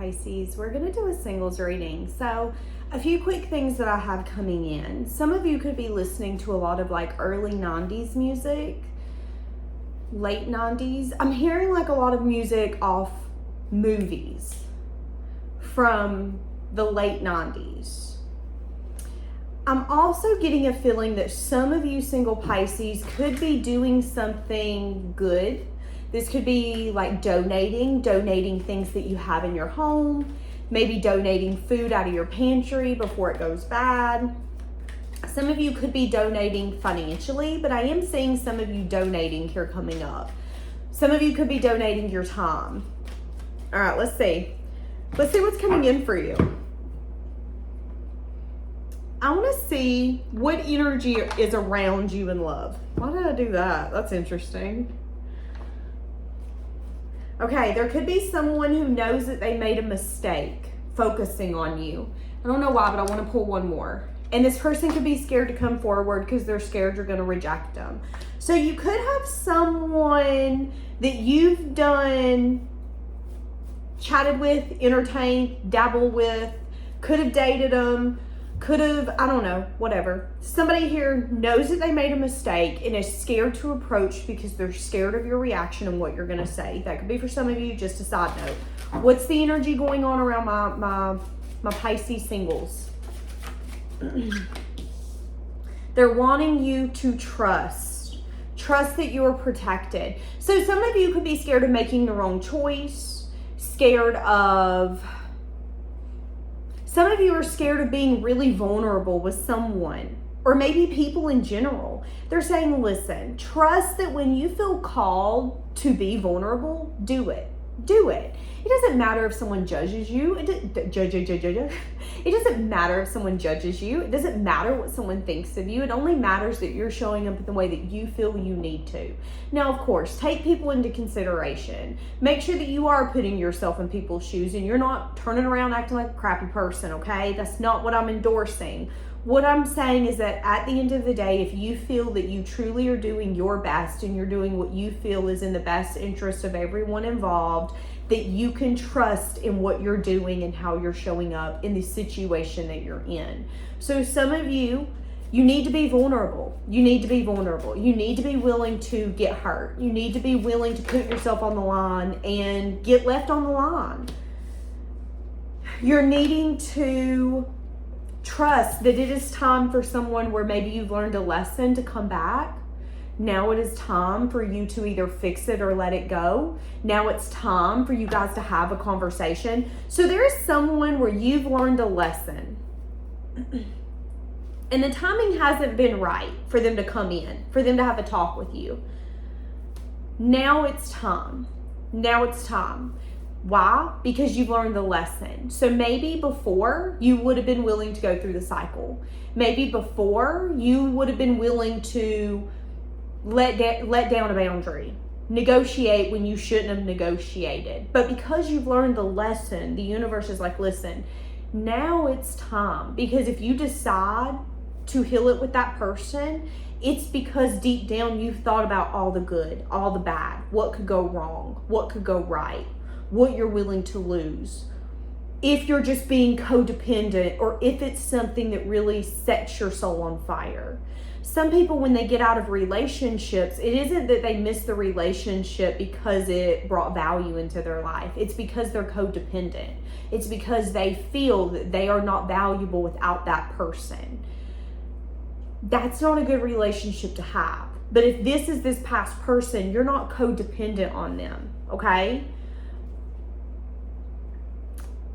Pisces. We're going to do a singles reading. So a few quick things that I have coming in. Some of you could be listening to a lot of like early 90s music, late 90s. I'm hearing like a lot of music off movies from the late 90s. I'm also getting a feeling that some of you single Pisces could be doing something good. This could be like donating things that you have in your home, maybe donating food out of your pantry before it goes bad. Some of you could be donating financially, but I am seeing some of you donating here coming up. Some of you could be donating your time. All right, let's see. Let's see what's coming in for you. I want to see what energy is around you in love. Why did I do that? That's interesting. Okay, there could be someone who knows that they made a mistake focusing on you. I don't know why, but I want to pull one more. And this person could be scared to come forward because they're scared you're going to reject them. So you could have someone that you've done, chatted with, entertained, dabbled with, could have dated them, could have, I don't know, whatever. Somebody here knows that they made a mistake and is scared to approach because they're scared of your reaction and what you're going to say. That could be for some of you. Just a side note. What's the energy going on around my Pisces singles? They're wanting you to trust that you're protected. So some of you could be scared of making the wrong choice, scared of, some of you are scared of being really vulnerable with someone, or maybe people in general. They're saying, listen, trust that when you feel called to be vulnerable, do it. Do it. It doesn't matter if someone judges you. It doesn't matter if someone judges you. It doesn't matter what someone thinks of you. It only matters that you're showing up in the way that you feel you need to. Now, of course, take people into consideration. Make sure that you are putting yourself in people's shoes and you're not turning around acting like a crappy person, okay? That's not what I'm endorsing. What I'm saying is that at the end of the day, if you feel that you truly are doing your best and you're doing what you feel is in the best interest of everyone involved, that you can trust in what you're doing and how you're showing up in the situation that you're in. So some of you, you need to be vulnerable. You need to be vulnerable. You need to be willing to get hurt. You need to be willing to put yourself on the line and get left on the line. You're needing to trust that it is time for someone where maybe you've learned a lesson to come back. Now it is time for you to either fix it or let it go. Now it's time for you guys to have a conversation. So there is someone where you've learned a lesson and the timing hasn't been right for them to come in, for them to have a talk with you. Now it's time. Now it's time. Why? Because you've learned the lesson. So maybe before you would have been willing to go through the cycle. Maybe before you would have been willing to let down a boundary. Negotiate when you shouldn't have negotiated. But because you've learned the lesson, the universe is like, listen, now it's time. Because if you decide to heal it with that person, it's because deep down you've thought about all the good, all the bad, what could go wrong, what could go right, what you're willing to lose. If you're just being codependent or if it's something that really sets your soul on fire. Some people, when they get out of relationships, it isn't that they miss the relationship because it brought value into their life. It's because they're codependent. It's because they feel that they are not valuable without that person. That's not a good relationship to have. But if this is this past person, you're not codependent on them, okay?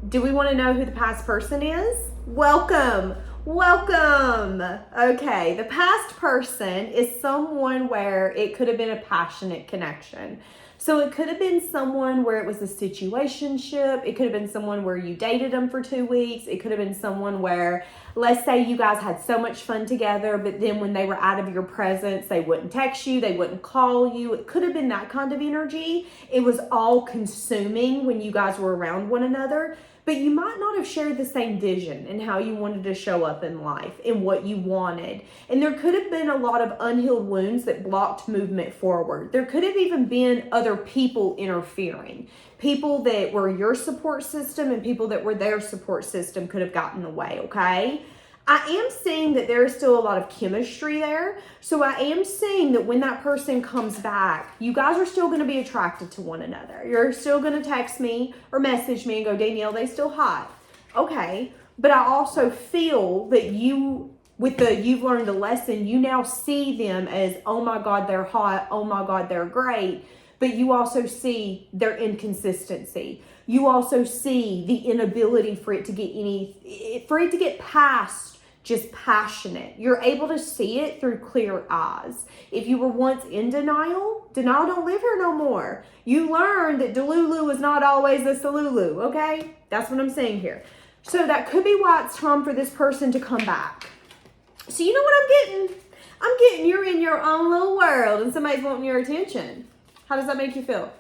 Do we want to know who the past person is? Welcome. Okay, the past person is someone where it could have been a passionate connection. So it could have been someone where it was a situationship. It could have been someone where you dated them for 2 weeks. It could have been someone where, let's say you guys had so much fun together, but then when they were out of your presence, they wouldn't text you, they wouldn't call you. It could have been that kind of energy. It was all consuming when you guys were around one another. But you might not have shared the same vision and how you wanted to show up in life and what you wanted. And there could have been a lot of unhealed wounds that blocked movement forward. There could have even been other other people interfering. People that were your support system and people that were their support system could have gotten in the way, okay? I am seeing that there is still a lot of chemistry there. So I am seeing that when that person comes back, you guys are still going to be attracted to one another. You're still going to text me or message me and go, Danielle, they still hot. Okay. But I also feel that you, with the you've learned a lesson, you now see them as, oh my God, they're hot. Oh my God, they're great. But you also see their inconsistency. You also see the inability for it to get past just passionate. You're able to see it through clear eyes. If you were once in denial don't live here no more. You learned that Delulu is not always a Salulu, okay? That's what I'm saying here. So that could be why it's time for this person to come back. So you know what I'm getting? I'm getting you're in your own little world and somebody's wanting your attention. How does that make you feel?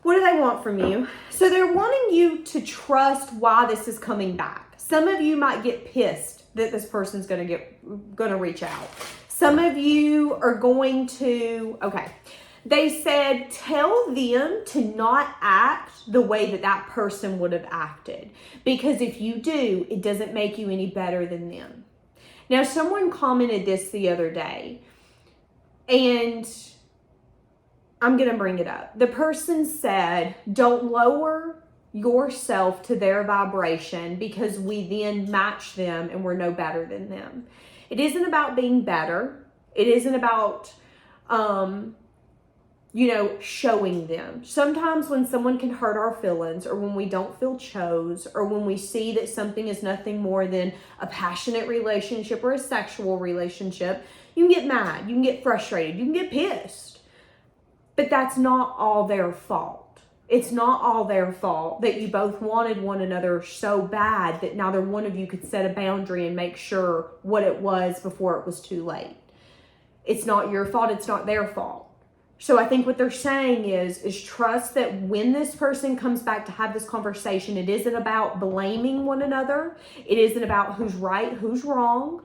What do they want from you? So they're wanting you to trust why this is coming back. Some of you might get pissed that this person's going to reach out. Some of you are going to, okay. They said, tell them to not act the way that that person would have acted. Because if you do, it doesn't make you any better than them. Now, someone commented this the other day, and I'm going to bring it up. The person said, don't lower yourself to their vibration because we then match them and we're no better than them. It isn't about being better. It isn't about, showing them. Sometimes when someone can hurt our feelings, or when we don't feel chose, or when we see that something is nothing more than a passionate relationship or a sexual relationship, you can get mad, you can get frustrated, you can get pissed. But that's not all their fault. It's not all their fault that you both wanted one another so bad that neither one of you could set a boundary and make sure what it was before it was too late. It's not your fault. It's not their fault. So I think what they're saying is trust that when this person comes back to have this conversation, it isn't about blaming one another. It isn't about who's right, who's wrong.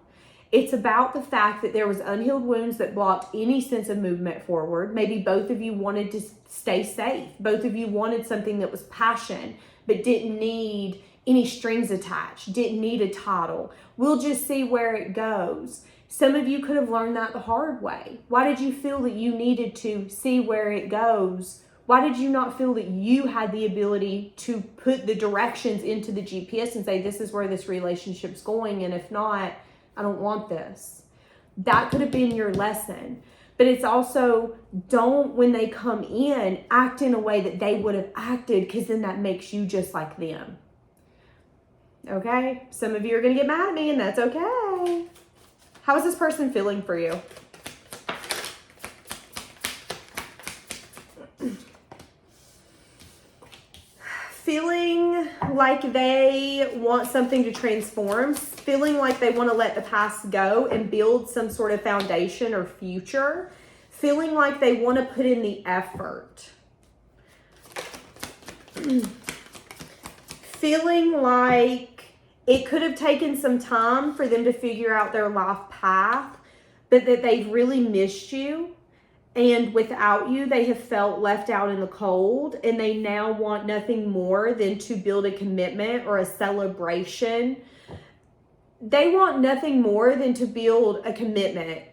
It's about the fact that there was unhealed wounds that blocked any sense of movement forward. Maybe both of you wanted to stay safe. Both of you wanted something that was passion, but didn't need any strings attached, didn't need a title. We'll just see where it goes. Some of you could have learned that the hard way. Why did you feel that you needed to see where it goes? Why did you not feel that you had the ability to put the directions into the GPS and say, this is where this relationship's going, and if not, I don't want this? That could have been your lesson. But it's also, don't, when they come in, act in a way that they would have acted, because then that makes you just like them. Okay? Some of you are going to get mad at me, and that's okay. How is this person feeling for you? Feeling like they want something to transform, feeling like they want to let the past go and build some sort of foundation or future, feeling like they want to put in the effort, feeling like it could have taken some time for them to figure out their life path, but that they've really missed you. And without you, they have felt left out in the cold, and they now want nothing more than to build a commitment or a celebration. They want nothing more than to build a commitment,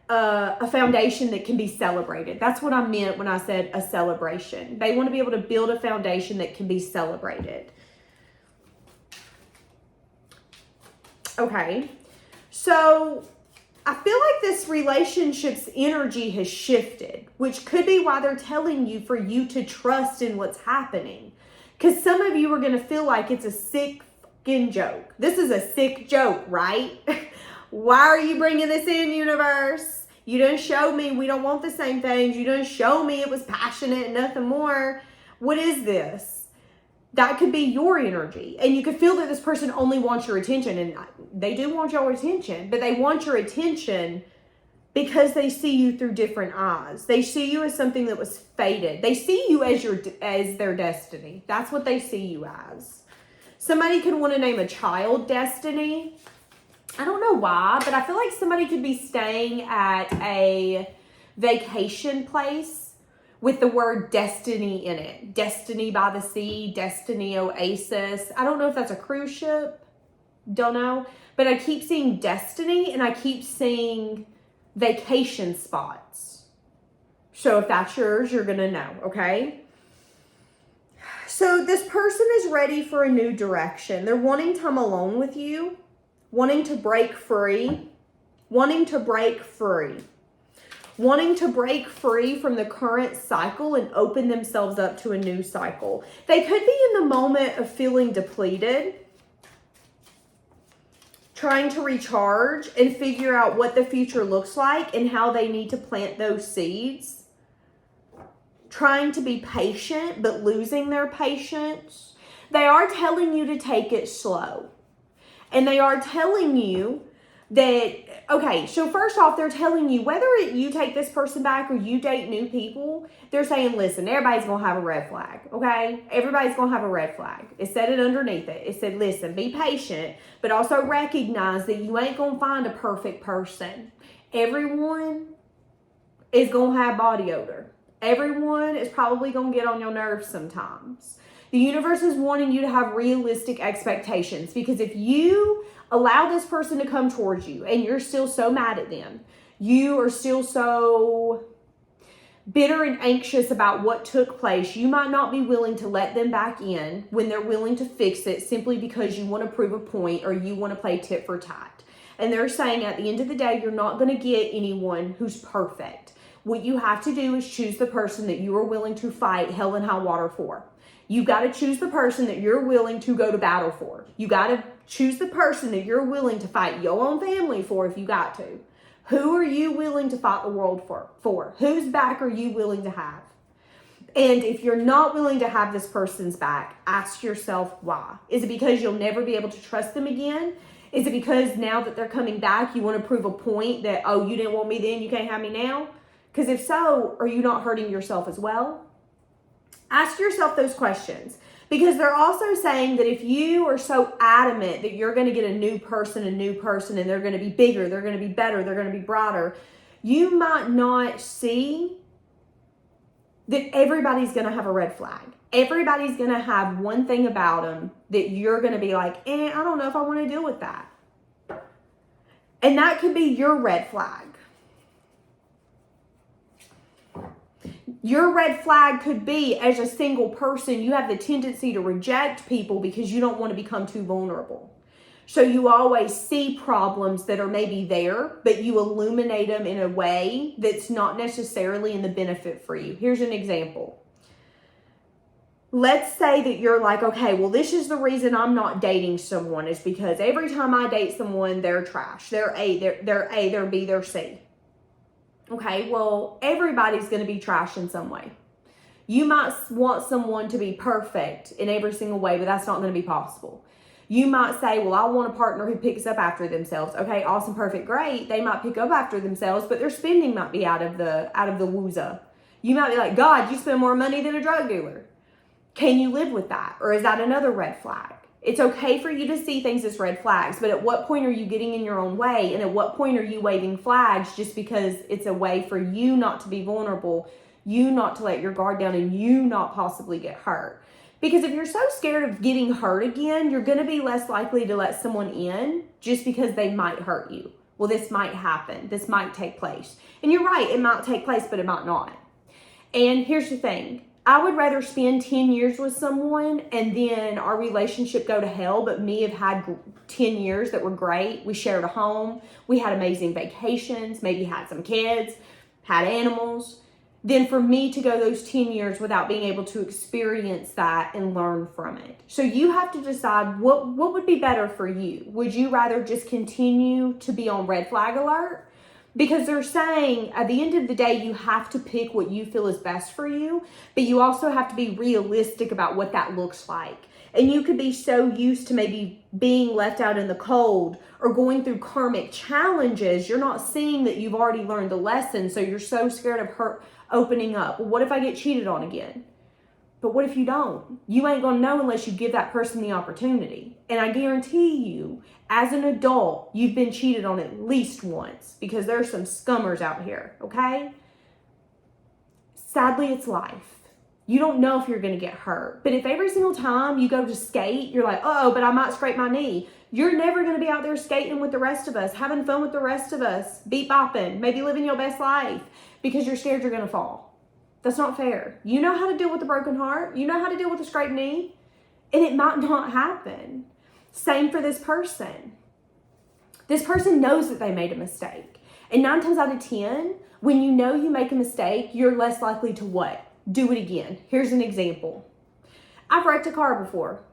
a foundation that can be celebrated. That's what I meant when I said a celebration. They want to be able to build a foundation that can be celebrated. Okay, so I feel like this relationship's energy has shifted, which could be why they're telling you for you to trust in what's happening. Because some of you are going to feel like it's a sick fucking joke. This is a sick joke, right? Why are you bringing this in, universe? You didn't show me we don't want the same things. You didn't show me it was passionate and nothing more. What is this? That could be your energy. And you could feel that this person only wants your attention. And they do want your attention. But they want your attention because they see you through different eyes. They see you as something that was fated. They see you as their destiny. That's what they see you as. Somebody could want to name a child Destiny. I don't know why, but I feel like somebody could be staying at a vacation place with the word destiny in it. Destiny by the sea, Destiny Oasis. I don't know if that's a cruise ship. Don't know. But I keep seeing destiny and I keep seeing vacation spots. So if that's yours, you're going to know, okay? So this person is ready for a new direction. They're wanting time alone with you, wanting to break free, wanting to break free from the current cycle and open themselves up to a new cycle. They could be in the moment of feeling depleted, trying to recharge and figure out what the future looks like and how they need to plant those seeds. Trying to be patient, but losing their patience. They are telling you to take it slow. And they are telling you that, okay, so first off, they're telling you whether you take this person back or you date new people, they're saying, listen, everybody's going to have a red flag, okay? Everybody's going to have a red flag. It said it underneath it. It said, listen, be patient, but also recognize that you ain't going to find a perfect person. Everyone is going to have body odor. Everyone is probably going to get on your nerves sometimes. The universe is wanting you to have realistic expectations, because if you allow this person to come towards you and you're still so mad at them, you are still so bitter and anxious about what took place, you might not be willing to let them back in when they're willing to fix it simply because you want to prove a point or you want to play tit for tat. And they're saying at the end of the day, you're not going to get anyone who's perfect. What you have to do is choose the person that you are willing to fight hell and high water for. You got to choose the person that you're willing to go to battle for. You got to choose the person that you're willing to fight your own family for if you got to. Who are you willing to fight the world for? Whose back are you willing to have? And if you're not willing to have this person's back, ask yourself why. Is it because you'll never be able to trust them again? Is it because now that they're coming back, you want to prove a point that, oh, you didn't want me then, you can't have me now? Because if so, are you not hurting yourself as well? Ask yourself those questions. Because they're also saying that if you are so adamant that you're going to get a new person, and they're going to be bigger, they're going to be better, they're going to be brighter, you might not see that everybody's going to have a red flag. Everybody's going to have one thing about them that you're going to be like, I don't know if I want to deal with that. And that could be your red flag. Your red flag could be, as a single person, you have the tendency to reject people because you don't want to become too vulnerable. So you always see problems that are maybe there, but you illuminate them in a way that's not necessarily in the benefit for you. Here's an example. Let's say that you're like, okay, well, this is the reason I'm not dating someone, is because every time I date someone, they're trash. They're A, they're B, they're C. Okay, well, everybody's going to be trash in some way. You might want someone to be perfect in every single way, but that's not going to be possible. You might say, well, I want a partner who picks up after themselves. Okay, awesome, perfect, great. They might pick up after themselves, but their spending might be out of the wooza. You might be like, God, you spend more money than a drug dealer. Can you live with that? Or is that another red flag? It's okay for you to see things as red flags, but at what point are you getting in your own way? And at what point are you waving flags just because it's a way for you not to be vulnerable, you not to let your guard down, and you not possibly get hurt? Because if you're so scared of getting hurt again, you're going to be less likely to let someone in just because they might hurt you. Well, this might happen. This might take place. And you're right, it might take place, but it might not. And here's the thing. I would rather spend 10 years with someone and then our relationship go to hell, but me have had 10 years that were great. We shared a home. We had amazing vacations, maybe had some kids, had animals, than for me to go those 10 years without being able to experience that and learn from it. So you have to decide what would be better for you. Would you rather just continue to be on red flag alert? Because they're saying at the end of the day, you have to pick what you feel is best for you, but you also have to be realistic about what that looks like. And you could be so used to maybe being left out in the cold or going through karmic challenges, you're not seeing that you've already learned the lesson, so you're so scared of opening up. Well, what if I get cheated on again? But what if you don't? You ain't gonna know unless you give that person the opportunity. And I guarantee you, as an adult, you've been cheated on at least once, because there's some scummers out here, okay? Sadly, it's life. You don't know if you're going to get hurt. But if every single time you go to skate, you're like, oh, but I might scrape my knee. You're never going to be out there skating with the rest of us, having fun with the rest of us, V.I.P-ing, maybe living your best life because you're scared you're going to fall. That's not fair. You know how to deal with a broken heart. You know how to deal with a scraped knee. And it might not happen. Same for this person. This person knows that they made a mistake. And 9 times out of 10, when you know you make a mistake, you're less likely to what? Do it again. Here's an example. I've wrecked a car before.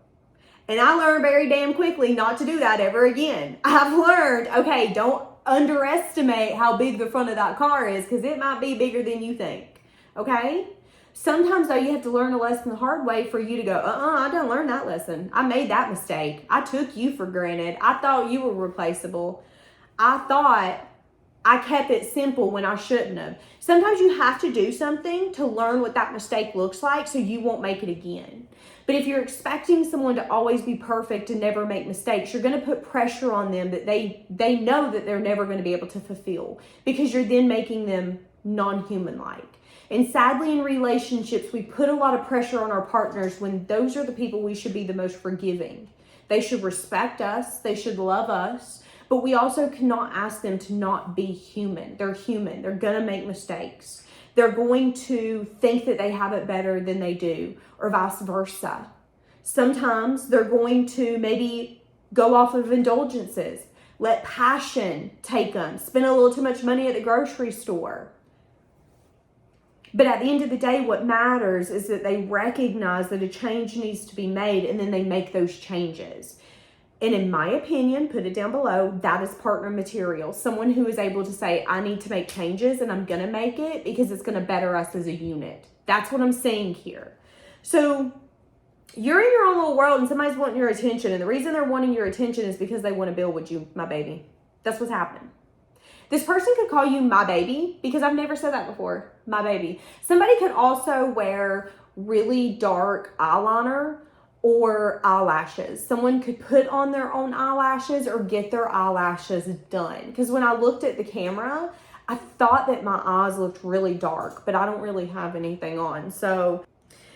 And I learned very damn quickly not to do that ever again. I've learned, okay, don't underestimate how big the front of that car is because it might be bigger than you think. Okay? Sometimes, though, you have to learn a lesson the hard way for you to go, I didn't learn that lesson. I made that mistake. I took you for granted. I thought you were replaceable. I thought I kept it simple when I shouldn't have. Sometimes you have to do something to learn what that mistake looks like so you won't make it again. But if you're expecting someone to always be perfect and never make mistakes, you're going to put pressure on them that they know that they're never going to be able to fulfill because you're then making them non-human-like. And sadly, in relationships, we put a lot of pressure on our partners when those are the people we should be the most forgiving. They should respect us. They should love us. But we also cannot ask them to not be human. They're human. They're going to make mistakes. They're going to think that they have it better than they do, or vice versa. Sometimes they're going to maybe go off of indulgences, let passion take them, spend a little too much money at the grocery store. But at the end of the day, what matters is that they recognize that a change needs to be made and then they make those changes. And in my opinion, put it down below, that is partner material. Someone who is able to say, I need to make changes and I'm going to make it because it's going to better us as a unit. That's what I'm saying here. So you're in your own little world and somebody's wanting your attention. And the reason they're wanting your attention is because they want to build with you, my baby. That's what's happening. This person could call you my baby because I've never said that before. My baby. Somebody could also wear really dark eyeliner or eyelashes. Someone could put on their own eyelashes or get their eyelashes done. Because when I looked at the camera, I thought that my eyes looked really dark, but I don't really have anything on. So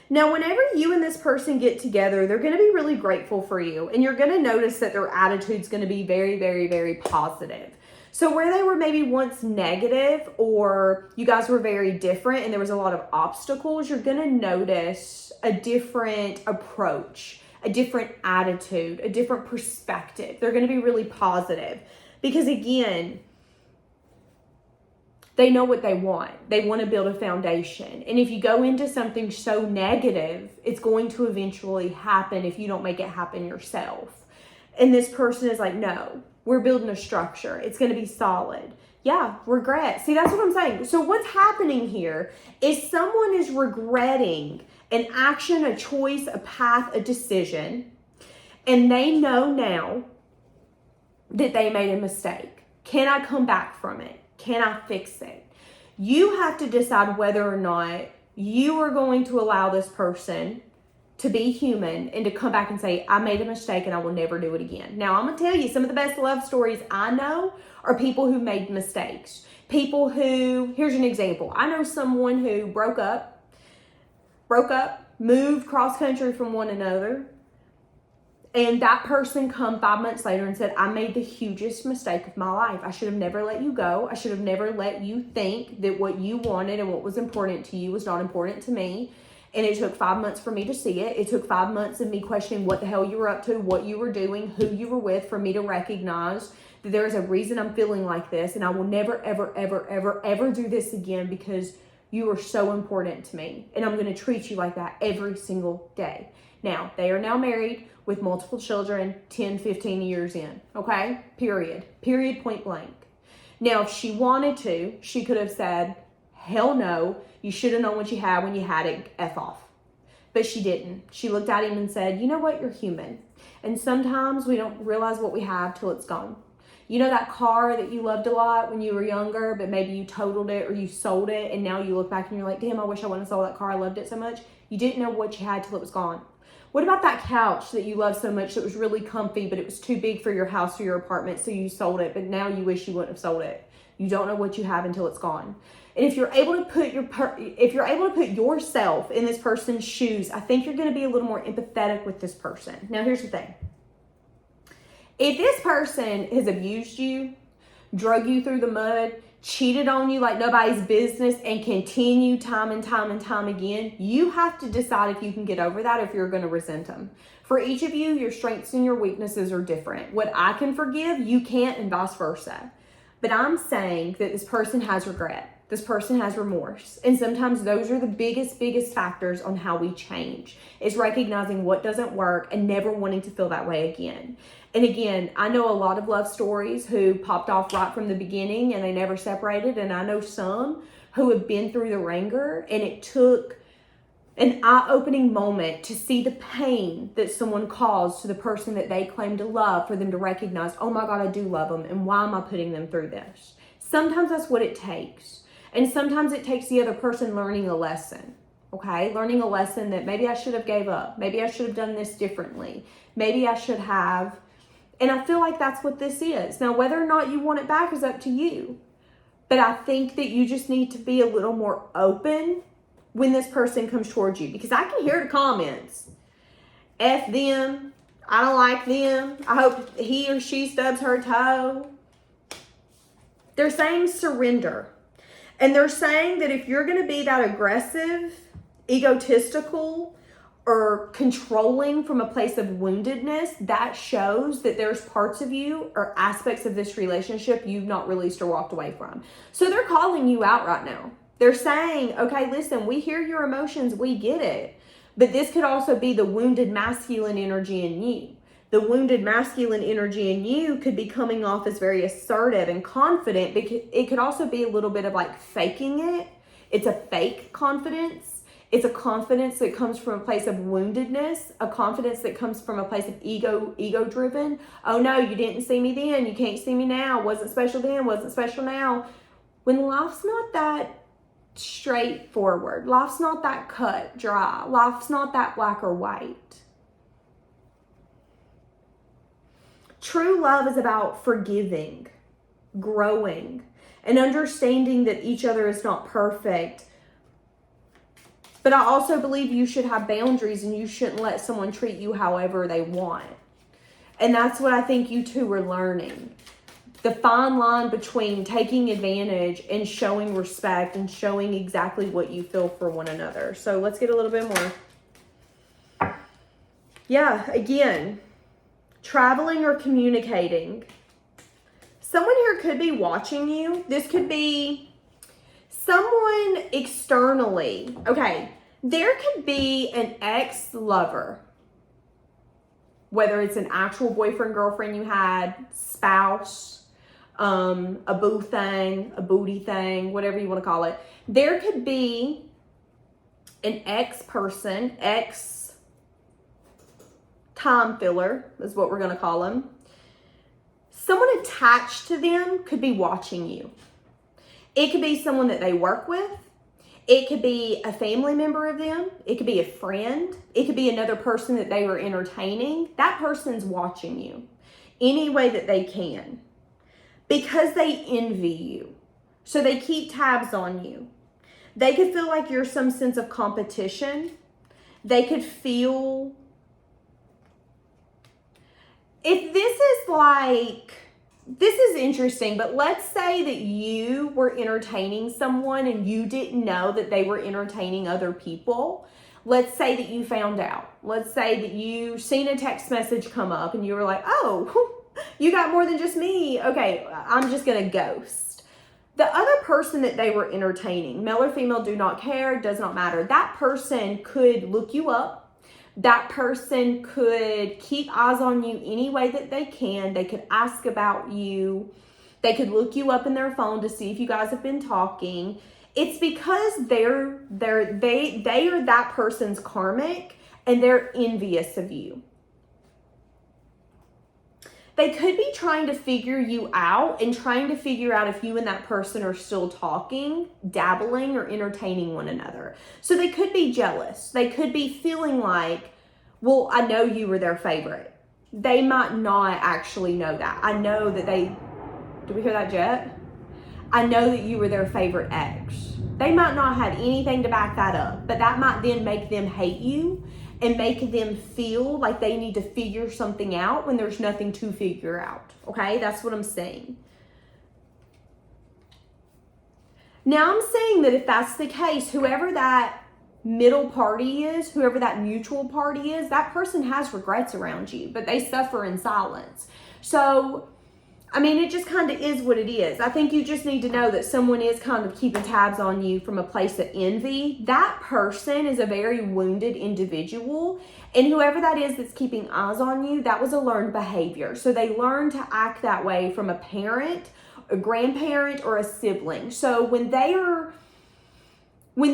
now whenever you and this person get together, they're going to be really grateful for you. And you're going to notice that their attitude's going to be very, very, very positive. So where they were maybe once negative or you guys were very different and there was a lot of obstacles, you're going to notice a different approach, a different attitude, a different perspective. They're going to be really positive because, again, they know what they want. They want to build a foundation. And if you go into something so negative, it's going to eventually happen if you don't make it happen yourself. And this person is like, no. We're building a structure. It's going to be solid. Yeah, regret. See, that's what I'm saying. So what's happening here is someone is regretting an action, a choice, a path, a decision, and they know now that they made a mistake. Can I come back from it? Can I fix it? You have to decide whether or not you are going to allow this person to be human and to come back and say, I made a mistake and I will never do it again. Now, I'm going to tell you, some of the best love stories I know are people who made mistakes. People who, here's an example. I know someone who broke up, moved cross country from one another, and that person come 5 months later and said, I made the hugest mistake of my life. I should have never let you go. I should have never let you think that what you wanted and what was important to you was not important to me. And it took 5 months for me to see it. It took 5 months of me questioning what the hell you were up to, what you were doing, who you were with, for me to recognize that there is a reason I'm feeling like this. And I will never, ever, ever, ever, ever do this again because you are so important to me. And I'm going to treat you like that every single day. Now, they are now married with multiple children, 10, 15 years in. Okay? Period. Period, point blank. Now, if she wanted to, she could have said, hell no, you should have known what you had when you had it, F off. But she didn't. She looked at him and said, you know what, you're human. And sometimes we don't realize what we have till it's gone. You know that car that you loved a lot when you were younger, but maybe you totaled it or you sold it, and now you look back and you're like, damn, I wish I wouldn't have sold that car. I loved it so much. You didn't know what you had till it was gone. What about that couch that you loved so much that was really comfy, but it was too big for your house or your apartment, so you sold it, but now you wish you wouldn't have sold it? You don't know what you have until it's gone. And if you're able to put yourself in this person's shoes, I think you're going to be a little more empathetic with this person. Now, here's the thing. If this person has abused you, drug you through the mud, cheated on you like nobody's business, and continue time and time and time again, you have to decide if you can get over that, if you're going to resent them. For each of you, your strengths and your weaknesses are different. What I can forgive, you can't, and vice versa. But I'm saying that this person has regret. This person has remorse. And sometimes those are the biggest factors on how we change, is recognizing what doesn't work and never wanting to feel that way again. And again, I know a lot of love stories who popped off right from the beginning and they never separated. And I know some who have been through the ringer, and it took an eye-opening moment to see the pain that someone caused to the person that they claim to love, for them to recognize, oh my God, I do love them, and why am I putting them through this? Sometimes that's what it takes. And sometimes it takes the other person learning a lesson, okay? Learning a lesson that maybe I should have gave up. Maybe I should have done this differently. Maybe I should have. And I feel like that's what this is. Now, whether or not you want it back is up to you. But I think that you just need to be a little more open when this person comes towards you, because I can hear the comments. F them. I don't like them. I hope he or she stubs her toe. They're saying surrender. And they're saying that if you're going to be that aggressive, egotistical, or controlling from a place of woundedness, that shows that there's parts of you or aspects of this relationship you've not released or walked away from. So they're calling you out right now. They're saying, okay, listen, we hear your emotions, we get it. But this could also be the wounded masculine energy in you. The wounded masculine energy in you could be coming off as very assertive and confident, but it could also be a little bit of like faking it. It's a fake confidence. It's a confidence that comes from a place of woundedness, a confidence that comes from a place of ego driven. Oh no, you didn't see me then, you can't see me now. Wasn't special then, wasn't special now. When life's not that straightforward, life's not that cut dry, life's not that black or white. True love is about forgiving, growing, and understanding that each other is not perfect. But I also believe you should have boundaries, and you shouldn't let someone treat you however they want. And that's what I think you two are learning. The fine line between taking advantage and showing respect and showing exactly what you feel for one another. So let's get a little bit more. Yeah, again, traveling or communicating. Someone here could be watching you. This could be someone externally. Okay, there could be an ex-lover, whether it's an actual boyfriend, girlfriend you had, spouse, a boo thing, a booty thing, whatever you want to call it. There could be an ex-person, ex-time filler is what we're going to call them. Someone attached to them could be watching you. It could be someone that they work with. It could be a family member of them. It could be a friend. It could be another person that they were entertaining. That person's watching you any way that they can, because they envy you. So they keep tabs on you. They could feel like you're some sense of competition. They could feel, if this is like, this is interesting, but let's say that you were entertaining someone and you didn't know that they were entertaining other people. Let's say that you found out. Let's say that you seen a text message come up and you were like, oh, you got more than just me. Okay, I'm just going to ghost. The other person that they were entertaining, male or female, do not care, does not matter. That person could look you up. That person could keep eyes on you any way that they can. They could ask about you. They could look you up in their phone to see if you guys have been talking. It's because they are that person's karmic and they're envious of you. They could be trying to figure you out and trying to figure out if you and that person are still talking, dabbling, or entertaining one another. So they could be jealous. They could be feeling like, well, I know you were their favorite. They might not actually know that. I know that did we hear that jet? I know that you were their favorite ex. They might not have anything to back that up, but that might then make them hate you and make them feel like they need to figure something out when there's nothing to figure out. Okay, that's what I'm saying. Now I'm saying that if that's the case, whoever that middle party is, whoever that mutual party is, that person has regrets around you, but they suffer in silence. So, I mean, it just kind of is what it is. I think you just need to know that someone is kind of keeping tabs on you from a place of envy. That person is a very wounded individual, and whoever that is that's keeping eyes on you, that was a learned behavior. So they learn to act that way from a parent, a grandparent, or a sibling. So when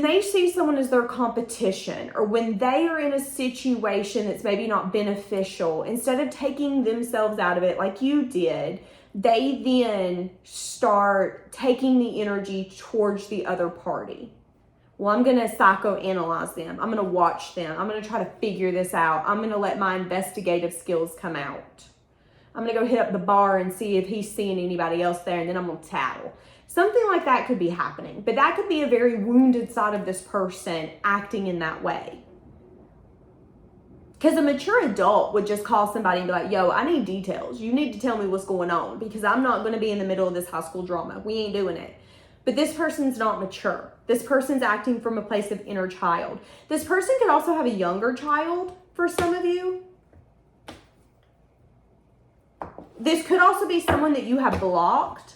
they see someone as their competition, or when they are in a situation that's maybe not beneficial, instead of taking themselves out of it like you did, they then start taking the energy towards the other party. Well, I'm going to psychoanalyze them. I'm going to watch them. I'm going to try to figure this out. I'm going to let my investigative skills come out. I'm going to go hit up the bar and see if he's seeing anybody else there, and then I'm going to tattle. Something like that could be happening, but that could be a very wounded side of this person acting in that way. Because a mature adult would just call somebody and be like, yo, I need details. You need to tell me what's going on, because I'm not going to be in the middle of this high school drama. We ain't doing it. But this person's not mature. This person's acting from a place of inner child. This person could also have a younger child for some of you. This could also be someone that you have blocked,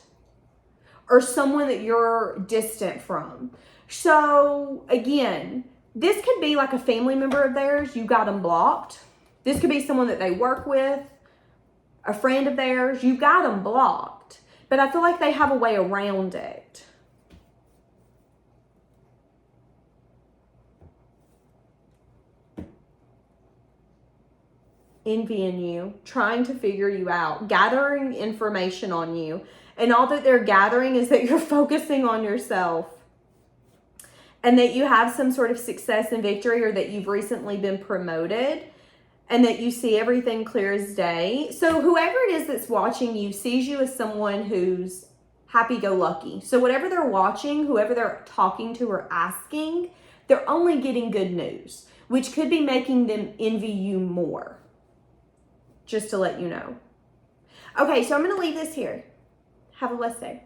or someone that you're distant from. So again, this could be like a family member of theirs. You got them blocked. This could be someone that they work with, a friend of theirs. You got them blocked. But I feel like they have a way around it. Envying you, trying to figure you out, gathering information on you. And all that they're gathering is that you're focusing on yourself, and that you have some sort of success and victory, or that you've recently been promoted, and that you see everything clear as day. So whoever it is that's watching you sees you as someone who's happy-go-lucky. So whatever they're watching, whoever they're talking to or asking, they're only getting good news, which could be making them envy you more. Just to let you know. Okay, so I'm going to leave this here. Have a blessed day.